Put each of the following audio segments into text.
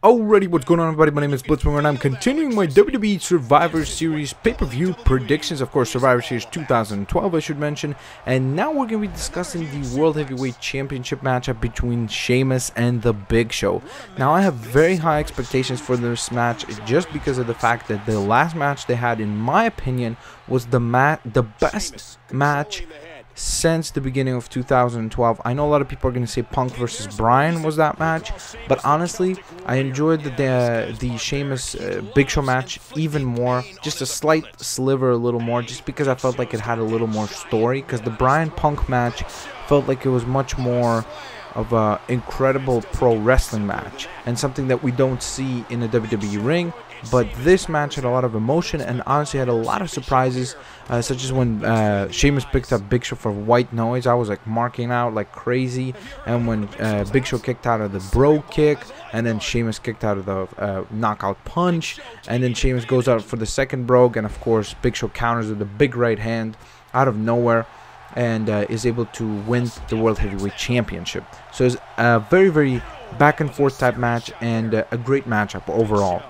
Alrighty, what's going on, everybody? My name is Blitzman and I'm continuing my WWE Survivor Series pay-per-view predictions. Of course, Survivor Series 2012, I should mention. And now we're going to be discussing the World Heavyweight Championship matchup between Sheamus and The Big Show. Now, I have very high expectations for this match just because of the fact that the last match they had, in my opinion, was the best match since the beginning of 2012. I know a lot of people are going to say Punk versus Bryan was that match, but honestly, I enjoyed the Sheamus Big Show match even more, just a slight sliver a little more, just because I felt like it had a little more story, because the Bryan Punk match felt like it was much more of an incredible pro wrestling match and something that we don't see in a WWE ring. But this match had a lot of emotion and honestly had a lot of surprises, such as when Sheamus picked up Big Show for white noise. I was like marking out like crazy. And when Big Show kicked out of the Brogue kick, and then Sheamus kicked out of the knockout punch, and then Sheamus goes out for the second Brogue, and of course Big Show counters with a big right hand out of nowhere and is able to win the World Heavyweight Championship. So it's a very, very back and forth type match and a great matchup overall.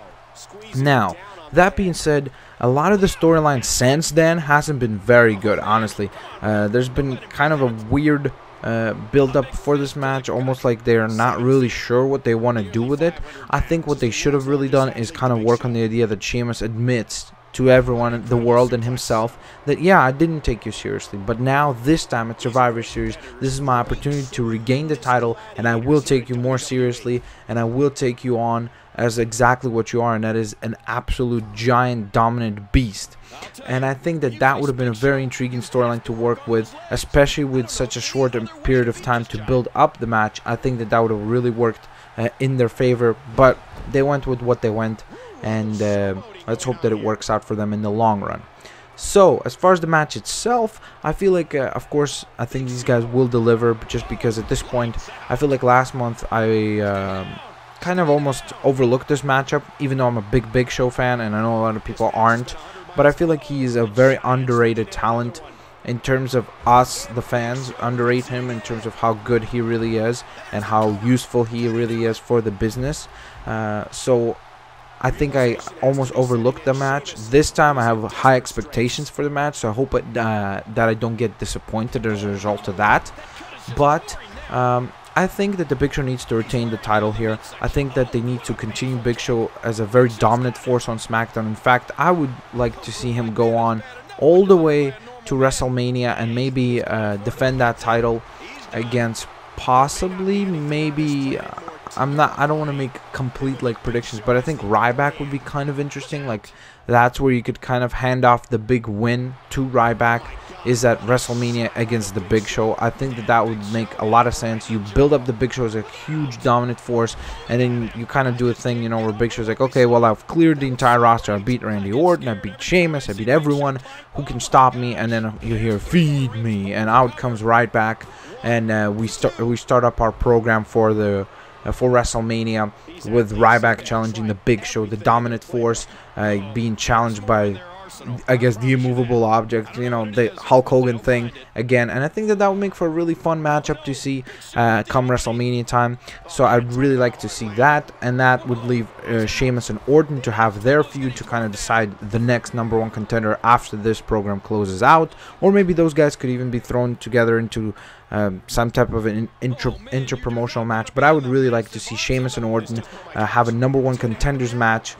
Now, that being said, a lot of the storyline since then hasn't been very good, honestly. There's been kind of a weird build-up for this match, almost like they're not really sure what they want to do with it. I think what they should have really done is kind of work on the idea that Sheamus admits to everyone in the world and himself that, yeah, I didn't take you seriously, but now this time at Survivor Series, this is my opportunity to regain the title, and I will take you more seriously, and I will take you on as exactly what you are, and that is an absolute giant dominant beast. And I think that that would have been a very intriguing storyline to work with, especially with such a short period of time to build up the match. I think that that would have really worked in their favor, but they went with what they went, and let's hope that it works out for them in the long run. So, as far as the match itself, I feel like, of course, I think these guys will deliver, just because at this point, I feel like last month I kind of almost overlooked this matchup, even though I'm a Big Show fan, and I know a lot of people aren't. But I feel like he's a very underrated talent in terms of us, the fans, underrate him in terms of how good he really is and how useful he really is for the business. So I think I almost overlooked the match. This time I have high expectations for the match, so I hope that I don't get disappointed as a result of that. But I think that the Big Show needs to retain the title here. I think that they need to continue Big Show as a very dominant force on SmackDown. In fact, I would like to see him go on all the way to WrestleMania and maybe defend that title against possibly, maybe, I don't want to make complete like predictions, but I think Ryback would be kind of interesting. Like, that's where you could kind of hand off the big win to Ryback, is at WrestleMania against the Big Show. I think that that would make a lot of sense. You build up the Big Show as a huge dominant force, and then you kind of do a thing, you know, where Big Show's like, okay, well, I've cleared the entire roster. I beat Randy Orton, I beat Sheamus, I beat everyone. Who can stop me? And then you hear, feed me, and out comes Ryback, and we start up our program for the for WrestleMania with Ryback challenging the Big Show, the dominant force, being challenged by, I guess, the immovable object, you know, the Hulk Hogan thing again. And I think that that would make for a really fun matchup to see come WrestleMania time. So I'd really like to see that, and that would leave Sheamus and Orton to have their feud to kind of decide the next #1 contender after this program closes out. Or maybe those guys could even be thrown together into some type of an inter-promotional match. But I would really like to see Sheamus and Orton have a #1 contenders match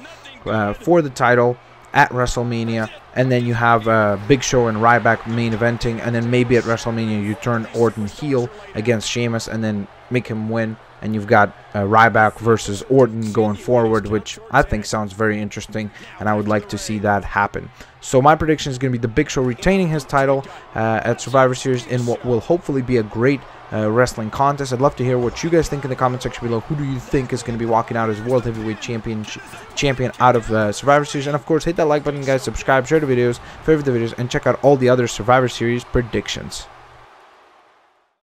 for the title at WrestleMania, and then you have Big Show and Ryback main eventing, and then maybe at WrestleMania you turn Orton heel against Sheamus and then make him win, and you've got Ryback versus Orton going forward, which I think sounds very interesting, and I would like to see that happen. So my prediction is going to be the Big Show retaining his title at Survivor Series in what will hopefully be a great wrestling contest. I'd love to hear what you guys think in the comment section below. Who do you think is going to be walking out as World Heavyweight Champion out of Survivor Series? And of course, hit that like button, guys. Subscribe, share the videos, favorite the videos, and check out all the other Survivor Series predictions.